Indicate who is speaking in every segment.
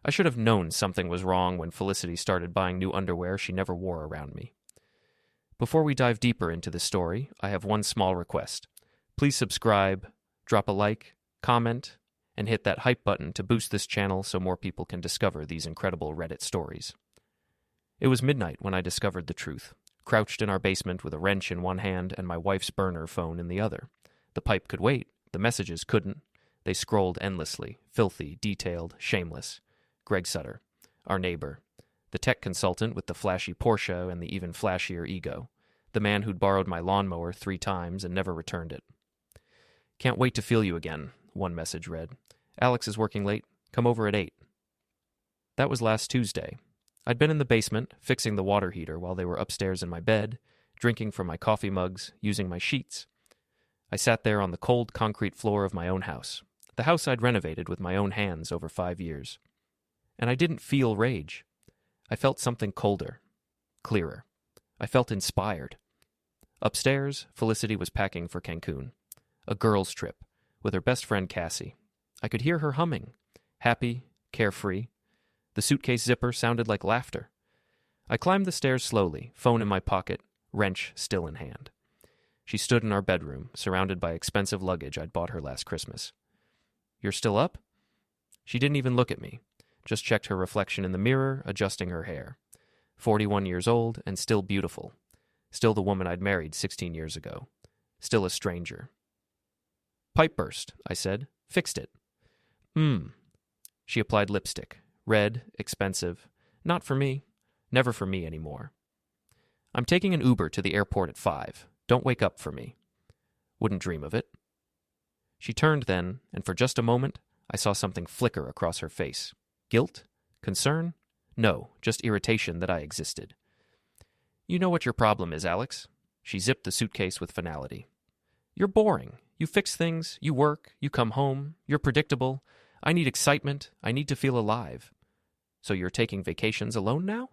Speaker 1: I should have known something was wrong when Felicity started buying new underwear she never wore around me. Before we dive deeper into this story, I have one small request. Please subscribe, drop a like, comment, and hit that hype button to boost this channel so more people can discover these incredible Reddit stories. It was midnight when I discovered the truth, crouched in our basement with a wrench in one hand and my wife's burner phone in the other. The pipe could wait, the messages couldn't. They scrolled endlessly, filthy, detailed, shameless. Greg Sutter, our neighbor, the tech consultant with the flashy Porsche and the even flashier ego, the man who'd borrowed my lawnmower 3 times and never returned it. "Can't wait to feel you again," one message read. "Alex is working late. Come over at 8. That was last Tuesday. I'd been in the basement, fixing the water heater while they were upstairs in my bed, drinking from my coffee mugs, using my sheets. I sat there on the cold concrete floor of my own house, the house I'd renovated with my own hands over 5 years. And I didn't feel rage. I felt something colder, clearer. I felt inspired. Upstairs, Felicity was packing for Cancun, a girls' trip, with her best friend Cassie. I could hear her humming, happy, carefree. The suitcase zipper sounded like laughter. I climbed the stairs slowly, phone in my pocket, wrench still in hand. She stood in our bedroom, surrounded by expensive luggage I'd bought her last Christmas. "You're still up?" She didn't even look at me, just checked her reflection in the mirror, adjusting her hair. 41 years old and still beautiful. Still the woman I'd married 16 years ago. Still a stranger. "Pipe burst," I said. "Fixed it." She applied lipstick. Red, expensive. Not for me. Never for me anymore. "I'm taking an Uber to the airport at 5. Don't wake up for me." "Wouldn't dream of it." She turned then, and for just a moment, I saw something flicker across her face. Guilt? Concern? No, just irritation that I existed. "You know what your problem is, Alex." She zipped the suitcase with finality. "You're boring. You fix things, you work, you come home, you're predictable. I need excitement. I need to feel alive. So you're taking vacations alone now?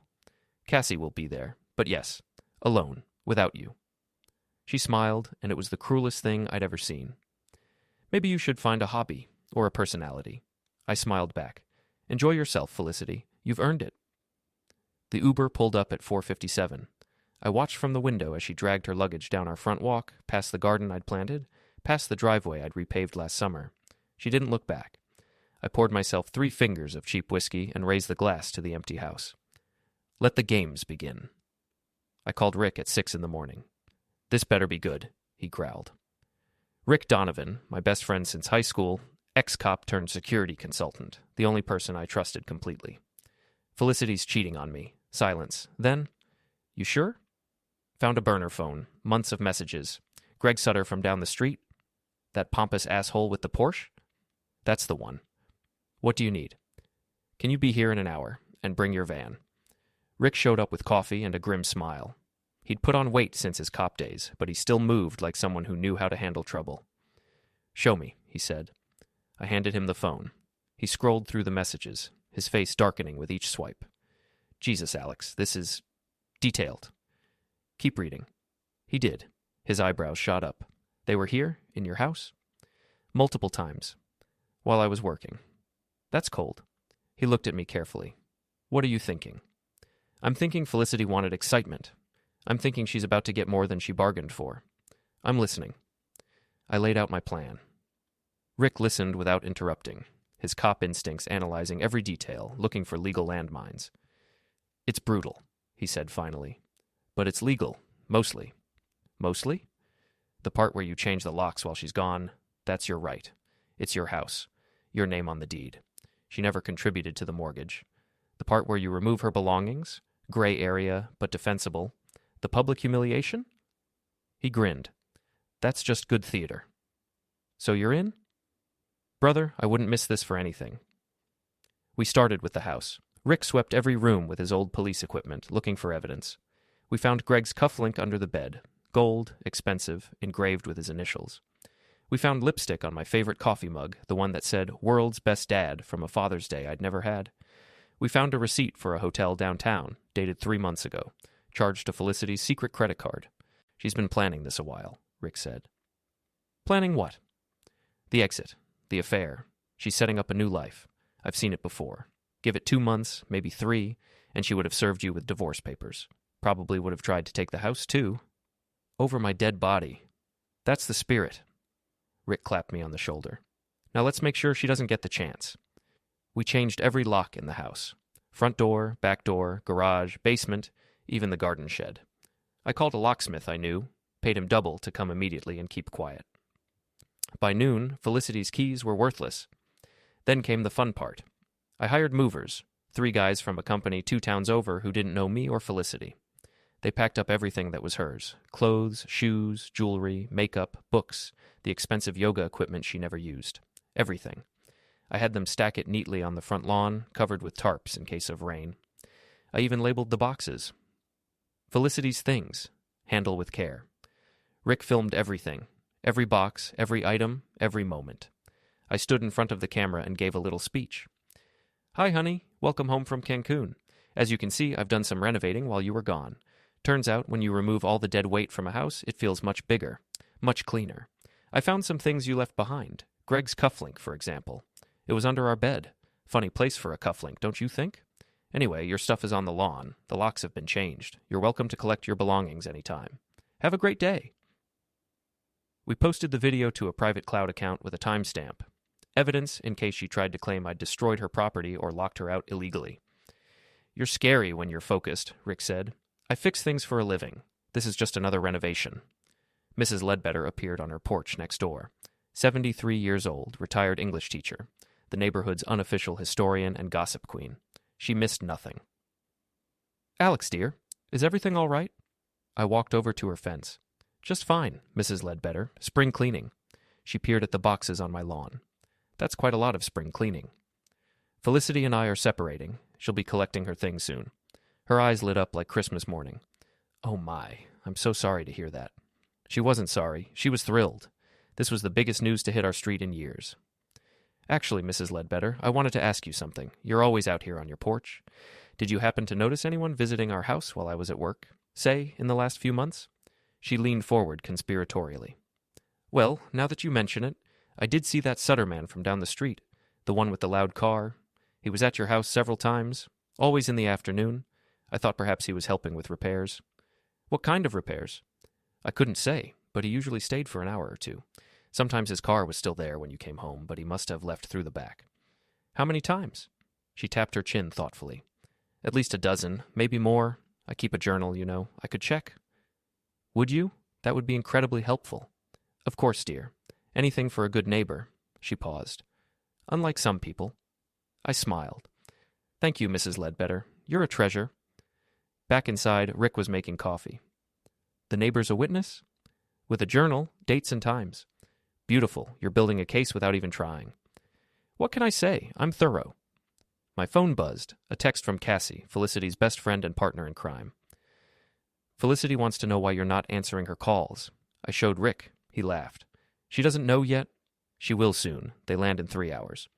Speaker 1: Cassie will be there, but yes, alone, without you." She smiled, and it was the cruelest thing I'd ever seen. "Maybe you should find a hobby, or a personality." I smiled back. "Enjoy yourself, Felicity. You've earned it." The Uber pulled up at 4:57. I watched from the window as she dragged her luggage down our front walk, past the garden I'd planted, past the driveway I'd repaved last summer. She didn't look back. I poured myself 3 fingers of cheap whiskey and raised the glass to the empty house. "Let the games begin." I called Rick at 6 in the morning. "This better be good," he growled. Rick Donovan, my best friend since high school, ex-cop turned security consultant, the only person I trusted completely. "Felicity's cheating on me." Silence. Then, "You sure?" Found a burner phone, months of messages. "Greg Sutter from down the street? That pompous asshole with the Porsche?" "That's the one." "What do you need?" "Can you be here in an hour? And bring your van." Rick showed up with coffee and a grim smile. He'd put on weight since his cop days, but he still moved like someone who knew how to handle trouble. "Show me," he said. I handed him the phone. He scrolled through the messages, his face darkening with each swipe. "Jesus, Alex, this is detailed." "Keep reading." He did. His eyebrows shot up. "They were here, in your house?" "Multiple times. While I was working." "That's cold." He looked at me carefully. "What are you thinking?" "I'm thinking Felicity wanted excitement. I'm thinking she's about to get more than she bargained for. I'm listening." I laid out my plan. Rick listened without interrupting, his cop instincts analyzing every detail, looking for legal landmines. "It's brutal," he said finally. "But it's legal, mostly." "Mostly?" "The part where you change the locks while she's gone, that's your right. It's your house, your name on the deed. She never contributed to the mortgage. The part where you remove her belongings, gray area, but defensible. The public humiliation?" He grinned. "That's just good theater." "So you're in?" "Brother, I wouldn't miss this for anything." We started with the house. Rick swept every room with his old police equipment, looking for evidence. We found Greg's cufflink under the bed. Gold, expensive, engraved with his initials. We found lipstick on my favorite coffee mug, the one that said, "World's Best Dad," from a Father's Day I'd never had. We found a receipt for a hotel downtown, dated 3 months ago, charged to Felicity's secret credit card. "She's been planning this a while," Rick said. "Planning what?" "The exit. The affair. She's setting up a new life. I've seen it before. Give it 2 months, maybe 3, and she would have served you with divorce papers. Probably would have tried to take the house, too. Over my dead body. That's the spirit. Rick clapped me on the shoulder. Now let's make sure she doesn't get the chance. We changed every lock in the house. Front door, back door, garage, basement, even the garden shed. I called a locksmith I knew, paid him double to come immediately and keep quiet. By noon, Felicity's keys were worthless. Then came the fun part. I hired movers, 3 guys from a company 2 towns over who didn't know me or Felicity. They packed up everything that was hers: clothes, shoes, jewelry, makeup, books, the expensive yoga equipment she never used. Everything. I had them stack it neatly on the front lawn, covered with tarps in case of rain. I even labeled the boxes. Felicity's things. Handle with care. Rick filmed everything. Every box, every item, every moment. I stood in front of the camera and gave a little speech. Hi, honey. Welcome home from Cancun. As you can see, I've done some renovating while you were gone. Turns out, when you remove all the dead weight from a house, it feels much bigger, much cleaner. I found some things you left behind. Greg's cufflink, for example. It was under our bed. Funny place for a cufflink, don't you think? Anyway, your stuff is on the lawn. The locks have been changed. You're welcome to collect your belongings anytime. Have a great day. We posted the video to a private cloud account with a timestamp. Evidence in case she tried to claim I'd destroyed her property or locked her out illegally. You're scary when you're focused, Rick said. I fix things for a living. This is just another renovation. Mrs. Ledbetter appeared on her porch next door. 73 years old, retired English teacher, the neighborhood's unofficial historian and gossip queen. She missed nothing. Alex, dear, is everything all right? I walked over to her fence. Just fine, Mrs. Ledbetter. Spring cleaning. She peered at the boxes on my lawn. That's quite a lot of spring cleaning. Felicity and I are separating. She'll be collecting her things soon. Her eyes lit up like Christmas morning. Oh my, I'm so sorry to hear that. She wasn't sorry. She was thrilled. This was the biggest news to hit our street in years. Actually, Mrs. Ledbetter, I wanted to ask you something. You're always out here on your porch. Did you happen to notice anyone visiting our house while I was at work? Say, in the last few months? She leaned forward conspiratorially. Well, now that you mention it, I did see that Sutter man from down the street, the one with the loud car. He was at your house several times, always in the afternoon. I thought perhaps he was helping with repairs. What kind of repairs? I couldn't say, but he usually stayed for an hour or 2. Sometimes his car was still there when you came home, but he must have left through the back. How many times? She tapped her chin thoughtfully. At least a dozen, maybe more. I keep a journal, you know. I could check. Would you? That would be incredibly helpful. Of course, dear. Anything for a good neighbor. She paused. Unlike some people. I smiled. Thank you, Mrs. Ledbetter. You're a treasure. Back inside, Rick was making coffee. The neighbor's a witness? With a journal, dates and times. Beautiful. You're building a case without even trying. What can I say? I'm thorough. My phone buzzed. A text from Cassie, Felicity's best friend and partner in crime. Felicity wants to know why you're not answering her calls. I showed Rick. He laughed. She doesn't know yet? She will soon. They land in 3 hours.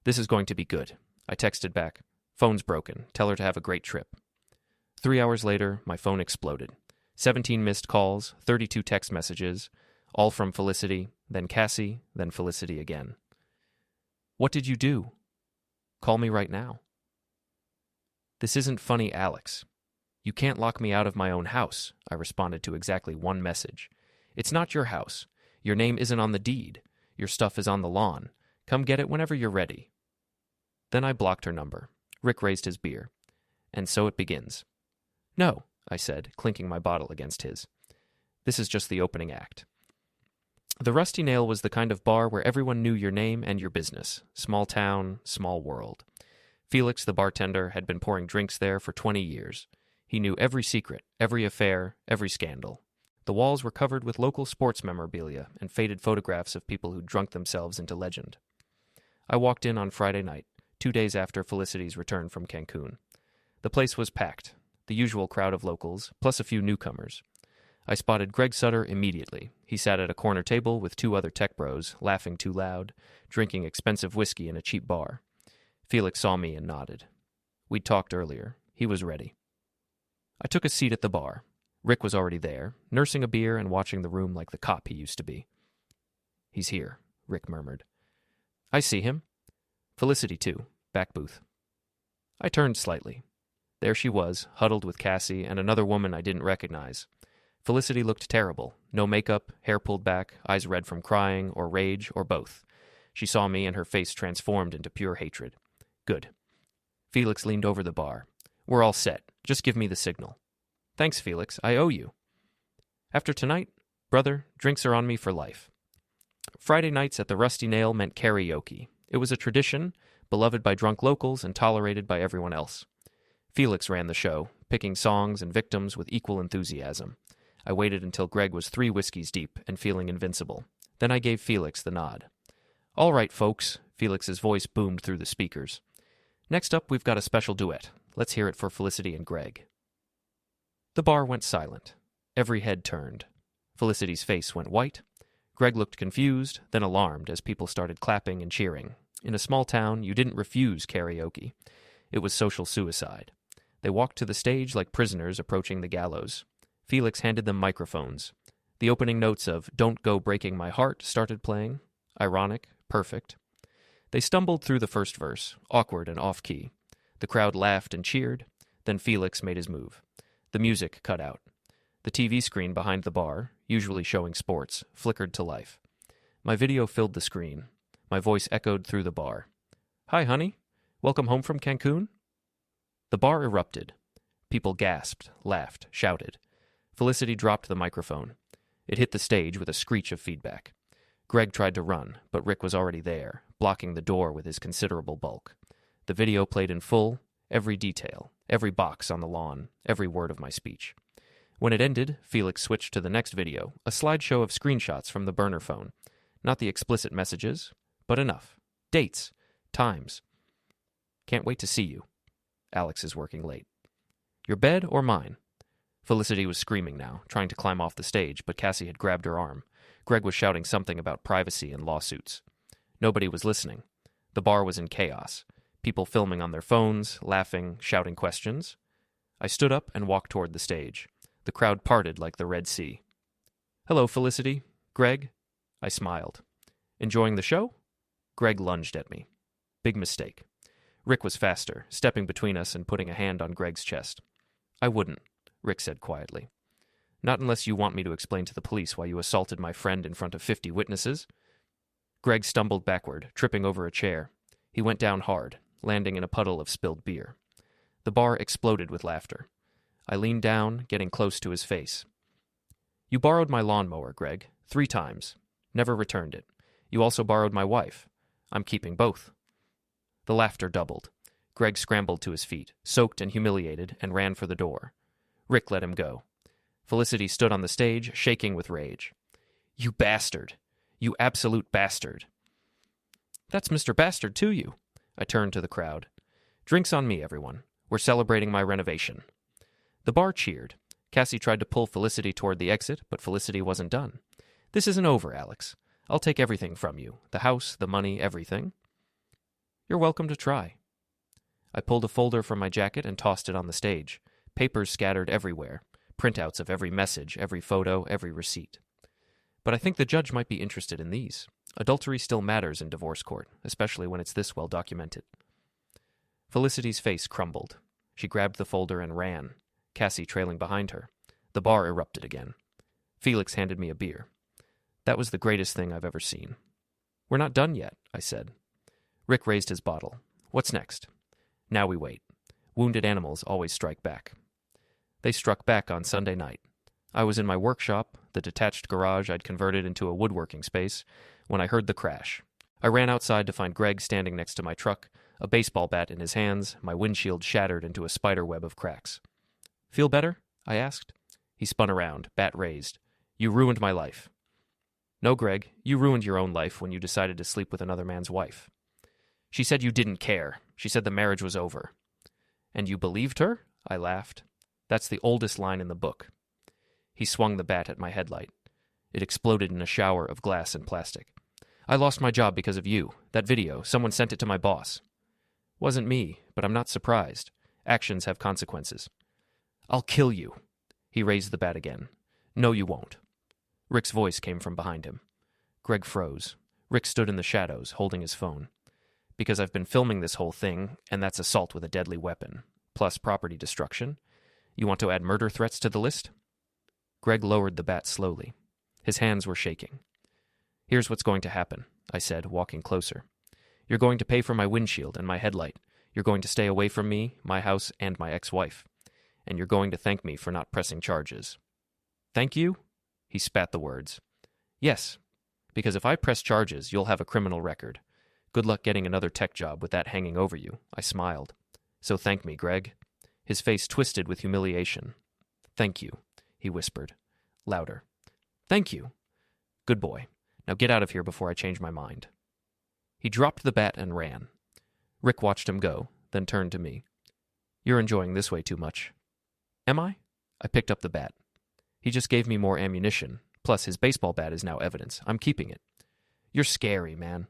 Speaker 1: This is going to be good. I texted back. Phone's broken. Tell her to have a great trip. 3 hours later, my phone exploded. 17 missed calls, 32 text messages, all from Felicity, then Cassie, then Felicity again. What did you do? Call me right now. This isn't funny, Alex. You can't lock me out of my own house, I responded to exactly one message. It's not your house. Your name isn't on the deed. Your stuff is on the lawn. Come get it whenever you're ready. Then I blocked her number. Rick raised his beer. And so it begins. No, I said, clinking my bottle against his. This is just the opening act. The Rusty Nail was the kind of bar where everyone knew your name and your business. Small town, small world. Felix, the bartender, had been pouring drinks there for 20 years. He knew every secret, every affair, every scandal. The walls were covered with local sports memorabilia and faded photographs of people who'd drunk themselves into legend. I walked in on Friday night, 2 days after Felicity's return from Cancun. The place was packed, the usual crowd of locals, plus a few newcomers. I spotted Greg Sutter immediately. He sat at a corner table with 2 other tech bros, laughing too loud, drinking expensive whiskey in a cheap bar. Felix saw me and nodded. We'd talked earlier. He was ready. I took a seat at the bar. Rick was already there, nursing a beer and watching the room like the cop he used to be. He's here, Rick murmured. I see him. Felicity, too. Back booth. I turned slightly. There she was, huddled with Cassie and another woman I didn't recognize. Felicity looked terrible. No makeup, hair pulled back, eyes red from crying or rage or both. She saw me and her face transformed into pure hatred. Good. Felix leaned over the bar. We're all set. Just give me the signal. Thanks, Felix. I owe you. After tonight, brother, drinks are on me for life. Friday nights at the Rusty Nail meant karaoke. It was a tradition, beloved by drunk locals and tolerated by everyone else. Felix ran the show, picking songs and victims with equal enthusiasm. I waited until Greg was 3 whiskeys deep and feeling invincible. Then I gave Felix the nod. All right, folks, Felix's voice boomed through the speakers. Next up, we've got a special duet. Let's hear it for Felicity and Greg. The bar went silent. Every head turned. Felicity's face went white. Greg looked confused, then alarmed as people started clapping and cheering. In a small town, you didn't refuse karaoke. It was social suicide. They walked to the stage like prisoners approaching the gallows. Felix handed them microphones. The opening notes of Don't Go Breaking My Heart started playing. Ironic, perfect. They stumbled through the first verse, awkward and off-key. The crowd laughed and cheered. Then Felix made his move. The music cut out. The TV screen behind the bar, usually showing sports, flickered to life. My video filled the screen. My voice echoed through the bar. Hi, honey. Welcome home from Cancun? The bar erupted. People gasped, laughed, shouted. Felicity dropped the microphone. It hit the stage with a screech of feedback. Greg tried to run, but Rick was already there, blocking the door with his considerable bulk. The video played in full, every detail, every box on the lawn, every word of my speech. When it ended, Felix switched to the next video, a slideshow of screenshots from the burner phone. Not the explicit messages, but enough. Dates, times. Can't wait to see you. Alex is working late. Your bed or mine? Felicity was screaming now, trying to climb off the stage, but Cassie had grabbed her arm. Greg was shouting something about privacy and lawsuits. Nobody was listening. The bar was in chaos. People filming on their phones, laughing, shouting questions. I stood up and walked toward the stage. The crowd parted like the Red Sea. Hello, Felicity. Greg? I smiled. Enjoying the show? Greg lunged at me. Big mistake. Rick was faster, stepping between us and putting a hand on Greg's chest. I wouldn't, Rick said quietly. Not unless you want me to explain to the police why you assaulted my friend in front of 50 witnesses. Greg stumbled backward, tripping over a chair. He went down hard, landing in a puddle of spilled beer. The bar exploded with laughter. I leaned down, getting close to his face. You borrowed my lawnmower, Greg, 3 times. Never returned it. You also borrowed my wife. I'm keeping both. The laughter doubled. Greg scrambled to his feet, soaked and humiliated, and ran for the door. Rick let him go. Felicity stood on the stage, shaking with rage. You bastard! You absolute bastard! That's Mr. Bastard to you. I turned to the crowd. Drinks on me, everyone. We're celebrating my renovation. The bar cheered. Cassie tried to pull Felicity toward the exit, but Felicity wasn't done. This isn't over, Alex. I'll take everything from you. The house, the money, everything. You're welcome to try. I pulled a folder from my jacket and tossed it on the stage. Papers scattered everywhere. Printouts of every message, every photo, every receipt. But I think the judge might be interested in these. Adultery still matters in divorce court, especially when it's this well documented. Felicity's face crumbled. She grabbed the folder and ran, Cassie trailing behind her. The bar erupted again. Felix handed me a beer. That was the greatest thing I've ever seen. We're not done yet, I said. Rick raised his bottle. What's next? Now we wait. Wounded animals always strike back. They struck back on Sunday night. I was in my workshop, the detached garage I'd converted into a woodworking space, when I heard the crash. I ran outside to find Greg standing next to my truck, a baseball bat in his hands, my windshield shattered into a spider web of cracks. Feel better? I asked. He spun around, bat raised. You ruined my life. No, Greg, you ruined your own life when you decided to sleep with another man's wife. She said you didn't care. She said the marriage was over. And you believed her? I laughed. That's the oldest line in the book. He swung the bat at my headlight. It exploded in a shower of glass and plastic. I lost my job because of you. That video, someone sent it to my boss. Wasn't me, but I'm not surprised. Actions have consequences. I'll kill you. He raised the bat again. No, you won't. Rick's voice came from behind him. Greg froze. Rick stood in the shadows, holding his phone. Because I've been filming this whole thing, and that's assault with a deadly weapon, plus property destruction. You want to add murder threats to the list? Greg lowered the bat slowly. His hands were shaking. Here's what's going to happen, I said, walking closer. You're going to pay for my windshield and my headlight. You're going to stay away from me, my house, and my ex-wife. And you're going to thank me for not pressing charges. Thank you? He spat the words. Yes, because if I press charges, you'll have a criminal record. Good luck getting another tech job with that hanging over you, I smiled. So thank me, Greg. His face twisted with humiliation. Thank you, he whispered. Louder. Thank you. Good boy. Now get out of here before I change my mind. He dropped the bat and ran. Rick watched him go, then turned to me. You're enjoying this way too much. Am I? I picked up the bat. He just gave me more ammunition, plus his baseball bat is now evidence. I'm keeping it. You're scary, man.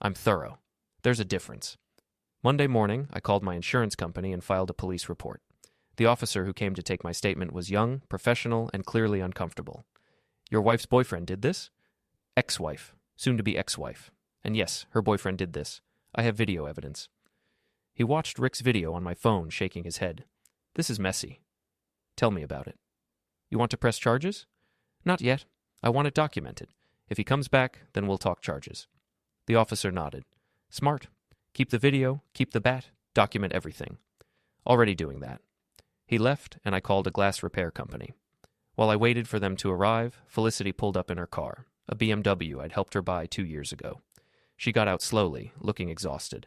Speaker 1: I'm thorough. There's a difference. Monday morning, I called my insurance company and filed a police report. The officer who came to take my statement was young, professional, and clearly uncomfortable. Your wife's boyfriend did this? Ex-wife. Soon-to-be ex-wife. And yes, her boyfriend did this. I have video evidence. He watched Rick's video on my phone, shaking his head. This is messy. Tell me about it. You want to press charges? Not yet. I want it documented. If he comes back, then we'll talk charges. The officer nodded. Smart. Keep the video, keep the bat, document everything. Already doing that. He left, and I called a glass repair company. While I waited for them to arrive, Felicity pulled up in her car, a BMW I'd helped her buy 2 years ago. She got out slowly, looking exhausted.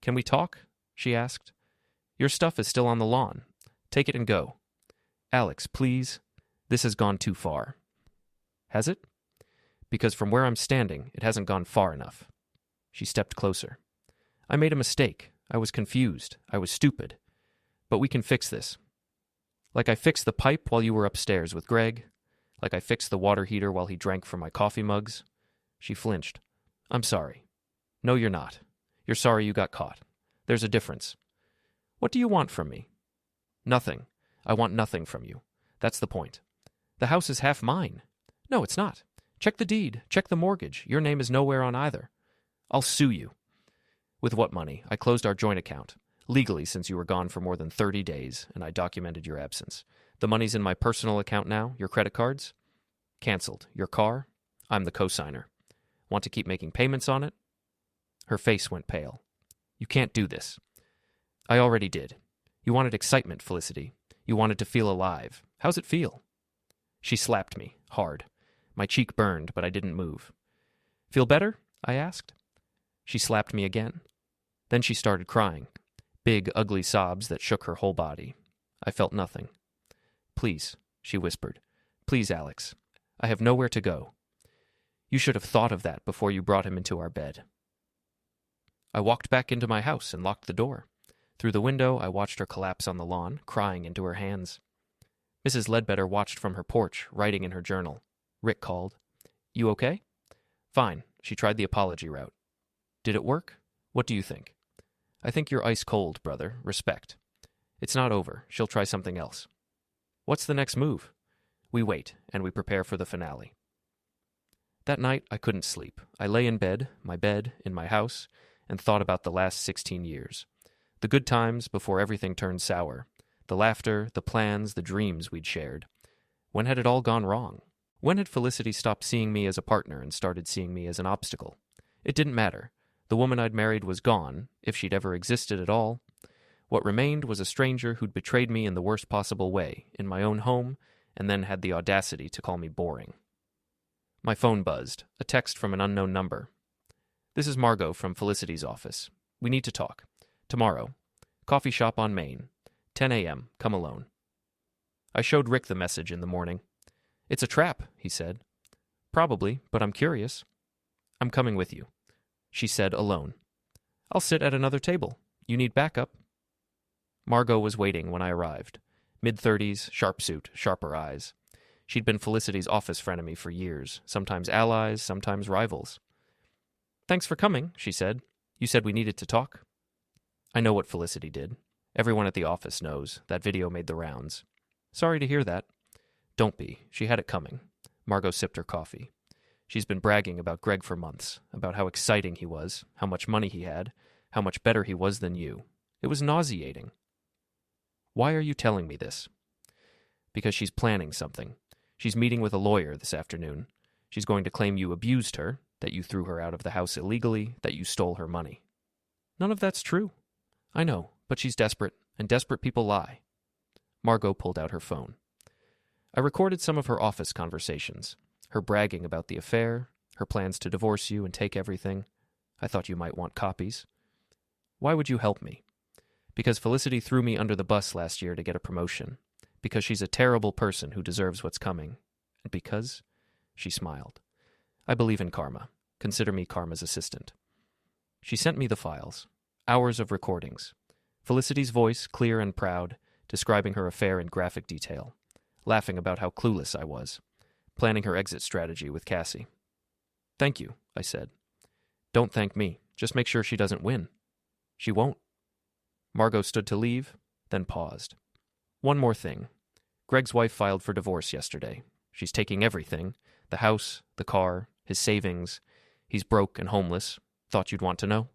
Speaker 1: Can we talk? She asked. Your stuff is still on the lawn. Take it and go. Alex, please. This has gone too far. Has it? Because from where I'm standing, it hasn't gone far enough. She stepped closer. I made a mistake. I was confused. I was stupid. But we can fix this. Like I fixed the pipe while you were upstairs with Greg. Like I fixed the water heater while he drank from my coffee mugs. She flinched. I'm sorry. No, you're not. You're sorry you got caught. There's a difference. What do you want from me? Nothing. I want nothing from you. That's the point. The house is half mine. No, it's not. Check the deed. Check the mortgage. Your name is nowhere on either. I'll sue you. With what money? I closed our joint account. Legally, since you were gone for more than 30 days, and I documented your absence. The money's in my personal account now. Your credit cards? Canceled. Your car? I'm the co-signer. Want to keep making payments on it? Her face went pale. You can't do this. I already did. You wanted excitement, Felicity. You wanted to feel alive. How's it feel? She slapped me, hard. My cheek burned, but I didn't move. Feel better? I asked. She slapped me again. Then she started crying. Big, ugly sobs that shook her whole body. I felt nothing. Please, she whispered. Please, Alex. I have nowhere to go. You should have thought of that before you brought him into our bed. I walked back into my house and locked the door. Through the window, I watched her collapse on the lawn, crying into her hands. Mrs. Ledbetter watched from her porch, writing in her journal. Rick called. You okay? Fine. She tried the apology route. Did it work? What do you think? I think you're ice cold, brother. Respect. It's not over. She'll try something else. What's the next move? We wait, and we prepare for the finale. That night, I couldn't sleep. I lay in bed, in my house, and thought about the last 16 years. The good times before everything turned sour. The laughter, the plans, the dreams we'd shared. When had it all gone wrong? When had Felicity stopped seeing me as a partner and started seeing me as an obstacle? It didn't matter. The woman I'd married was gone, if she'd ever existed at all. What remained was a stranger who'd betrayed me in the worst possible way, in my own home, and then had the audacity to call me boring. My phone buzzed, a text from an unknown number. This is Margot from Felicity's office. We need to talk. Tomorrow. Coffee shop on Main. 10 a.m. Come alone. I showed Rick the message in the morning. It's a trap, he said. Probably, but I'm curious. I'm coming with you. She said, alone. I'll sit at another table. You need backup. Margot was waiting when I arrived. Mid-30s, sharp suit, sharper eyes. She'd been Felicity's office frenemy for years, sometimes allies, sometimes rivals. Thanks for coming, she said. You said we needed to talk. I know what Felicity did. Everyone at the office knows. That video made the rounds. Sorry to hear that. Don't be. She had it coming. Margot sipped her coffee. She's been bragging about Greg for months, about how exciting he was, how much money he had, how much better he was than you. It was nauseating. Why are you telling me this? Because she's planning something. She's meeting with a lawyer this afternoon. She's going to claim you abused her, that you threw her out of the house illegally, that you stole her money. None of that's true. I know, but she's desperate, and desperate people lie. Margot pulled out her phone. I recorded some of her office conversations, her bragging about the affair, her plans to divorce you and take everything. I thought you might want copies. Why would you help me? Because Felicity threw me under the bus last year to get a promotion. Because she's a terrible person who deserves what's coming. And because... She smiled. I believe in karma. Consider me karma's assistant. She sent me the files. Hours of recordings. Felicity's voice, clear and proud, describing her affair in graphic detail. Laughing about how clueless I was. Planning her exit strategy with Cassie. Thank you, I said. Don't thank me. Just make sure she doesn't win. She won't. Margot stood to leave, then paused. One more thing. Greg's wife filed for divorce yesterday. She's taking everything. The house, the car, his savings. He's broke and homeless. Thought you'd want to know?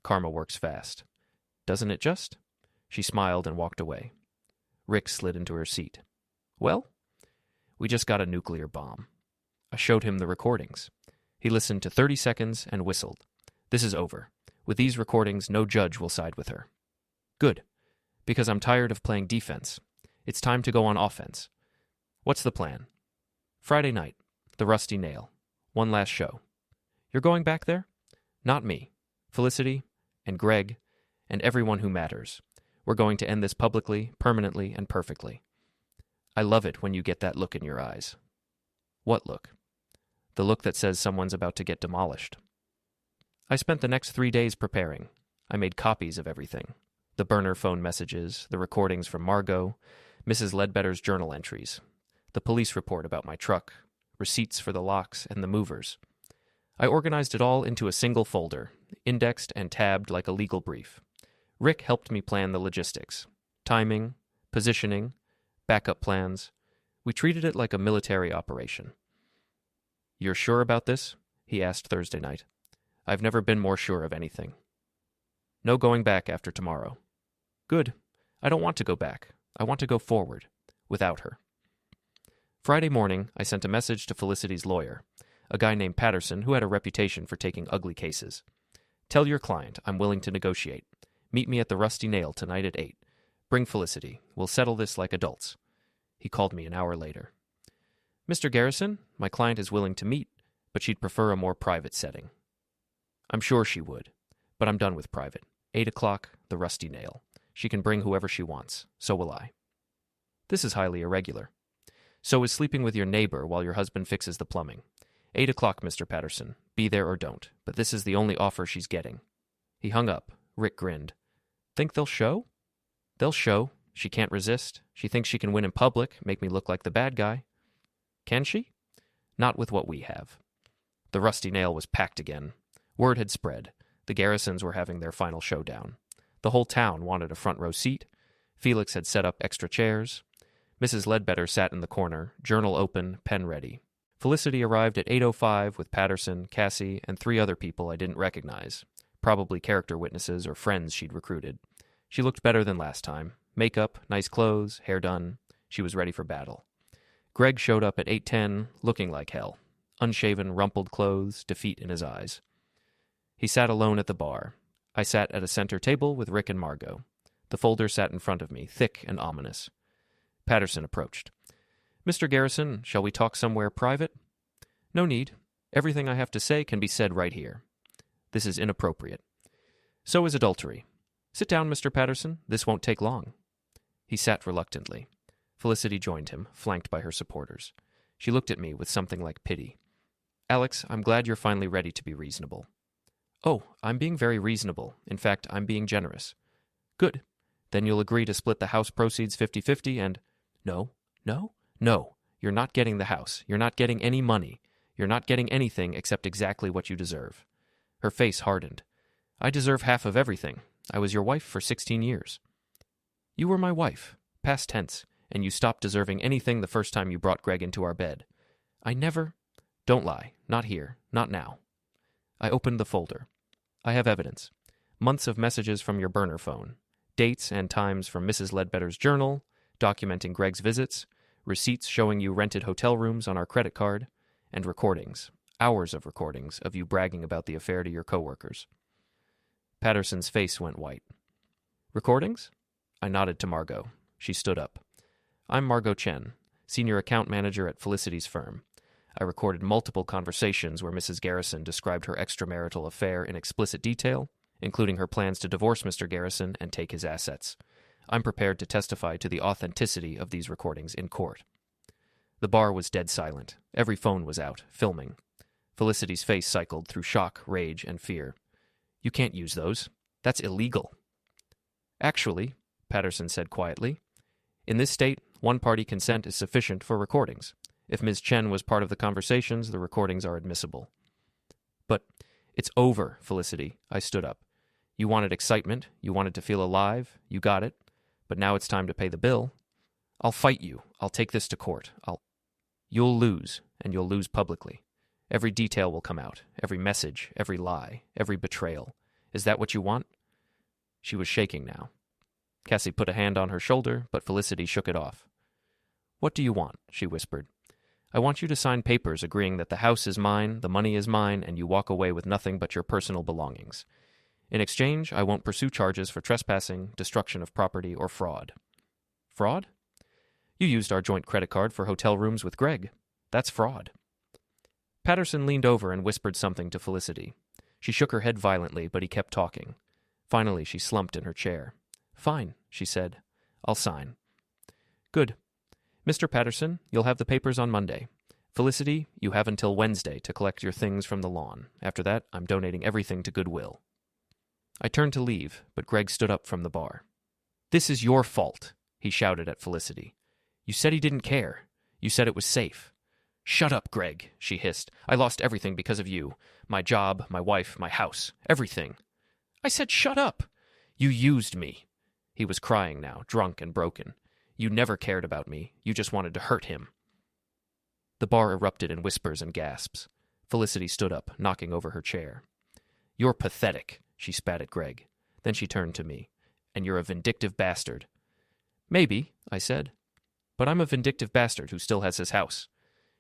Speaker 1: Karma works fast. Doesn't it just? She smiled and walked away. Rick slid into her seat. Well? We just got a nuclear bomb. I showed him the recordings. He listened to 30 seconds and whistled. This is over. With these recordings, no judge will side with her. Good. Because I'm tired of playing defense. It's time to go on offense. What's the plan? Friday night. The Rusty Nail. One last show. You're going back there? Not me. Felicity, and Greg, and everyone who matters. We're going to end this publicly, permanently, and perfectly. I love it when you get that look in your eyes. What look? The look that says someone's about to get demolished. I spent the next 3 days preparing. I made copies of everything. The burner phone messages, the recordings from Margot, Mrs. Ledbetter's journal entries, the police report about my truck, receipts for the locks and the movers. I organized it all into a single folder, indexed and tabbed like a legal brief. Rick helped me plan the logistics. Timing, positioning, backup plans. We treated it like a military operation. You're sure about this? He asked Thursday night. I've never been more sure of anything. No going back after tomorrow. Good. I don't want to go back. I want to go forward. Without her. Friday morning, I sent a message to Felicity's lawyer, a guy named Patterson who had a reputation for taking ugly cases. Tell your client I'm willing to negotiate. Meet me at the Rusty Nail tonight at 8. Bring Felicity. We'll settle this like adults. He called me an hour later. Mr. Garrison, my client is willing to meet, but she'd prefer a more private setting. I'm sure she would, but I'm done with private. 8 o'clock, the Rusty Nail. She can bring whoever she wants. So will I. This is highly irregular. So is sleeping with your neighbor while your husband fixes the plumbing. 8 o'clock, Mr. Patterson. Be there or don't, but this is the only offer she's getting. He hung up. Rick grinned. Think they'll show? They'll show. She can't resist. She thinks she can win in public, make me look like the bad guy. Can she? Not with what we have. The Rusty Nail was packed again. Word had spread. The Garrisons were having their final showdown. The whole town wanted a front row seat. Felix had set up extra chairs. Mrs. Ledbetter sat in the corner, journal open, pen ready. Felicity arrived at 8:05 with Patterson, Cassie, and 3 other people I didn't recognize. Probably character witnesses or friends she'd recruited. She looked better than last time. Makeup, nice clothes, hair done. She was ready for battle. Greg showed up at 8:10, looking like hell. Unshaven, rumpled clothes, defeat in his eyes. He sat alone at the bar. I sat at a center table with Rick and Margot. The folder sat in front of me, thick and ominous. Patterson approached. Mr. Garrison, shall we talk somewhere private? No need. Everything I have to say can be said right here. This is inappropriate. So is adultery. Sit down, Mr. Patterson. This won't take long. He sat reluctantly. Felicity joined him, flanked by her supporters. She looked at me with something like pity. Alex, I'm glad you're finally ready to be reasonable. Oh, I'm being very reasonable. In fact, I'm being generous. Good. Then you'll agree to split the house proceeds 50-50 and... No. You're not getting the house. You're not getting any money. You're not getting anything except exactly what you deserve. Her face hardened. I deserve half of everything. I was your wife for 16 years. You were my wife, past tense, and you stopped deserving anything the first time you brought Greg into our bed. I never... Don't lie. Not here. Not now. I opened the folder. I have evidence. months of messages from your burner phone, dates and times from Mrs. Ledbetter's journal, documenting Greg's visits, receipts showing you rented hotel rooms on our credit card, and recordings, hours of recordings of you bragging about the affair to your coworkers. Patterson's face went white. Recordings? I nodded to Margot. She stood up. I'm Margot Chen, senior account manager at Felicity's firm. I recorded multiple conversations where Mrs. Garrison described her extramarital affair in explicit detail, including her plans to divorce Mr. Garrison and take his assets. I'm prepared to testify to the authenticity of these recordings in court. The bar was dead silent. Every phone was out, filming. Felicity's face cycled through shock, rage, and fear. You can't use those. That's illegal. Actually, Patterson said quietly, in this state, one-party consent is sufficient for recordings. If Ms. Chen was part of the conversations, the recordings are admissible. But it's over, Felicity. I stood up. You wanted excitement. You wanted to feel alive. You got it. But now it's time to pay the bill. I'll fight you. I'll take this to court. You'll lose, and you'll lose publicly. Every detail will come out. Every message, every lie, every betrayal. Is that what you want? She was shaking now. Cassie put a hand on her shoulder, but Felicity shook it off. What do you want? She whispered. I want you to sign papers agreeing that the house is mine, the money is mine, and you walk away with nothing but your personal belongings. In exchange, I won't pursue charges for trespassing, destruction of property, or fraud. Fraud? You used our joint credit card for hotel rooms with Greg. That's fraud. Patterson leaned over and whispered something to Felicity. She shook her head violently, but he kept talking. Finally, she slumped in her chair. Fine, she said. I'll sign. Good. Mr. Patterson, you'll have the papers on Monday. Felicity, you have until Wednesday to collect your things from the lawn. After that, I'm donating everything to Goodwill. I turned to leave, but Greg stood up from the bar. This is your fault, he shouted at Felicity. You said he didn't care. You said it was safe. Shut up, Greg, she hissed. I lost everything because of you. My job, my wife, my house, everything. I said shut up. You used me. He was crying now, drunk and broken. You never cared about me. You just wanted to hurt him. The bar erupted in whispers and gasps. Felicity stood up, knocking over her chair. You're pathetic, she spat at Greg. Then she turned to me. And you're a vindictive bastard. Maybe, I said. But I'm a vindictive bastard who still has his house.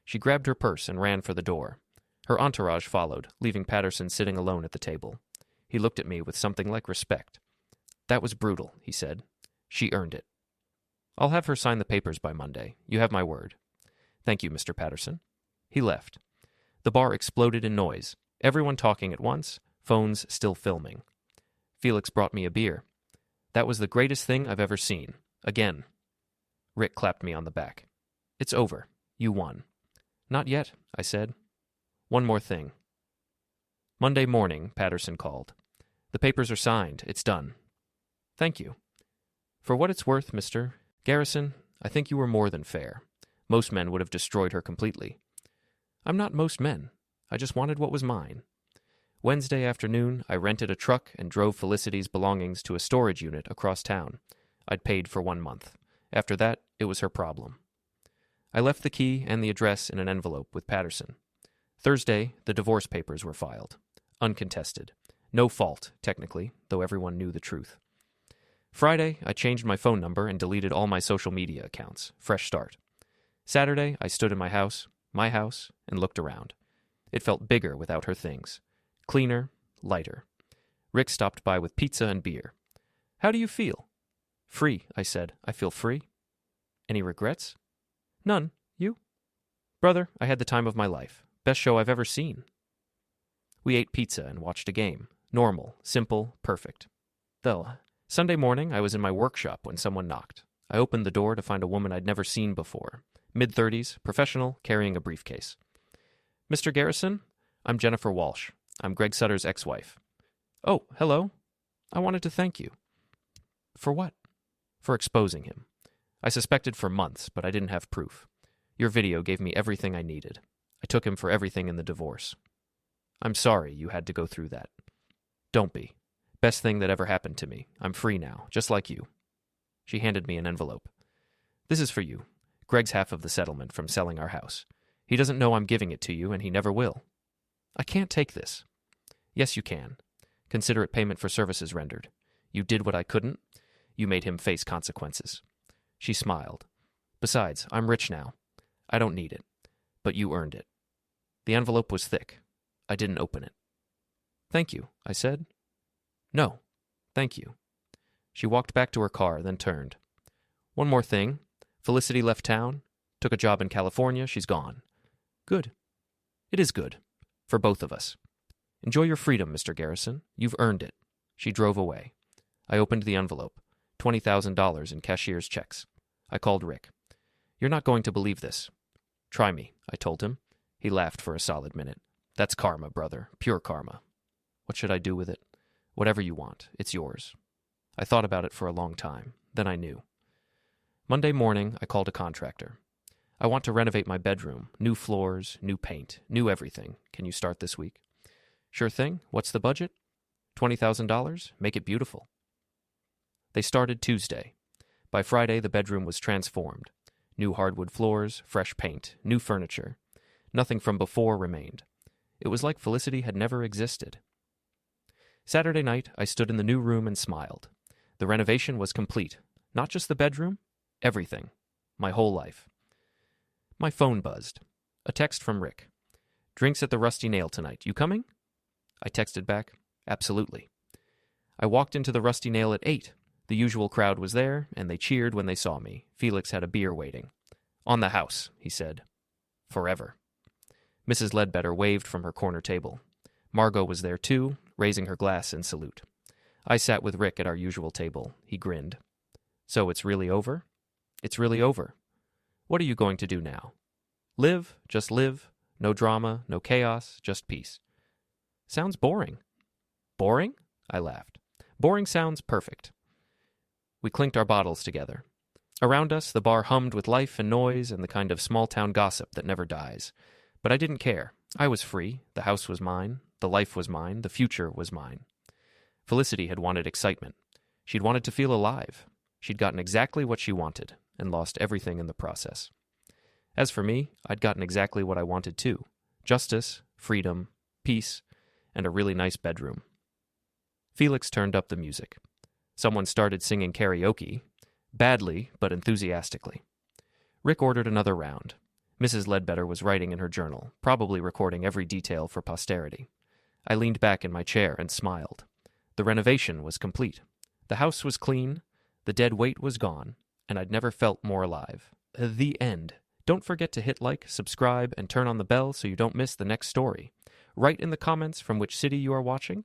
Speaker 1: She grabbed her purse and ran for the door. Her entourage followed, leaving Patterson sitting alone at the table. He looked at me with something like respect. That was brutal, he said. She earned it. I'll have her sign the papers by Monday. You have my word. Thank you, Mr. Patterson. He left. The bar exploded in noise, everyone talking at once, phones still filming. Felix brought me a beer. That was the greatest thing I've ever seen. Again. Rick clapped me on the back. It's over. You won. Not yet, I said. One more thing. Monday morning, Patterson called. The papers are signed. It's done. Thank you. For what it's worth, Mr. Garrison, I think you were more than fair. Most men would have destroyed her completely. I'm not most men. I just wanted what was mine. Wednesday afternoon, I rented a truck and drove Felicity's belongings to a storage unit across town. I'd paid for 1 month. After that, it was her problem. I left the key and the address in an envelope with Patterson. Thursday, the divorce papers were filed. Uncontested. No fault, technically, though everyone knew the truth. Friday, I changed my phone number and deleted all my social media accounts. Fresh start. Saturday, I stood in my house, and looked around. It felt bigger without her things. Cleaner, lighter. Rick stopped by with pizza and beer. How do you feel? Free, I said. I feel free. Any regrets? None. You? Brother, I had the time of my life. Best show I've ever seen. We ate pizza and watched a game. Normal, simple, perfect. Though, Sunday morning, I was in my workshop when someone knocked. I opened the door to find a woman I'd never seen before. Mid-30s, professional, carrying a briefcase. Mr. Garrison, I'm Jennifer Walsh. I'm Greg Sutter's ex-wife. Oh, hello. I wanted to thank you. For what? For exposing him. I suspected for months, but I didn't have proof. Your video gave me everything I needed. I took him for everything in the divorce. I'm sorry you had to go through that. Don't be. Best thing that ever happened to me. I'm free now, just like you. She handed me an envelope. This is for you. Greg's half of the settlement from selling our house. He doesn't know I'm giving it to you, and he never will. I can't take this. Yes, you can. Consider it payment for services rendered. You did what I couldn't. You made him face consequences. She smiled. Besides, I'm rich now. I don't need it. But you earned it. The envelope was thick. I didn't open it. Thank you, I said. No, thank you. She walked back to her car, then turned. One more thing. Felicity left town, took a job in California, she's gone. Good. It is good. For both of us. Enjoy your freedom, Mr. Garrison. You've earned it. She drove away. I opened the envelope. $20,000 in cashier's checks. I called Rick. You're not going to believe this. Try me, I told him. He laughed for a solid minute. That's karma, brother. Pure karma. What should I do with it? Whatever you want. It's yours. I thought about it for a long time. Then I knew. Monday morning, I called a contractor. I want to renovate my bedroom. New floors, new paint, new everything. Can you start this week? Sure thing. What's the budget? $20,000? Make it beautiful. They started Tuesday. By Friday, the bedroom was transformed. New hardwood floors, fresh paint, new furniture. Nothing from before remained. It was like Felicity had never existed. Saturday night, I stood in the new room and smiled. The renovation was complete. Not just the bedroom, everything. My whole life. My phone buzzed. A text from Rick. Drinks at the Rusty Nail tonight. You coming? I texted back, absolutely. I walked into the Rusty Nail at 8. The usual crowd was there, and they cheered when they saw me. Felix had a beer waiting. On the house, he said. Forever. Mrs. Ledbetter waved from her corner table. Margot was there too, raising her glass in salute. I sat with Rick at our usual table. He grinned. So it's really over? It's really over. What are you going to do now? Live, just live. No drama, no chaos, just peace. Sounds boring. Boring? I laughed. Boring sounds perfect. We clinked our bottles together. Around us, the bar hummed with life and noise and the kind of small-town gossip that never dies. But I didn't care. I was free. The house was mine. The life was mine. The future was mine. Felicity had wanted excitement. She'd wanted to feel alive. She'd gotten exactly what she wanted and lost everything in the process. As for me, I'd gotten exactly what I wanted too. Justice, freedom, peace, and a really nice bedroom. Felix turned up the music. Someone started singing karaoke, badly but enthusiastically. Rick ordered another round. Mrs. Ledbetter was writing in her journal, probably recording every detail for posterity. I leaned back in my chair and smiled. The renovation was complete. The house was clean, the dead weight was gone, and I'd never felt more alive. The end. Don't forget to hit like, subscribe, and turn on the bell so you don't miss the next story. Write in the comments from which city you are watching,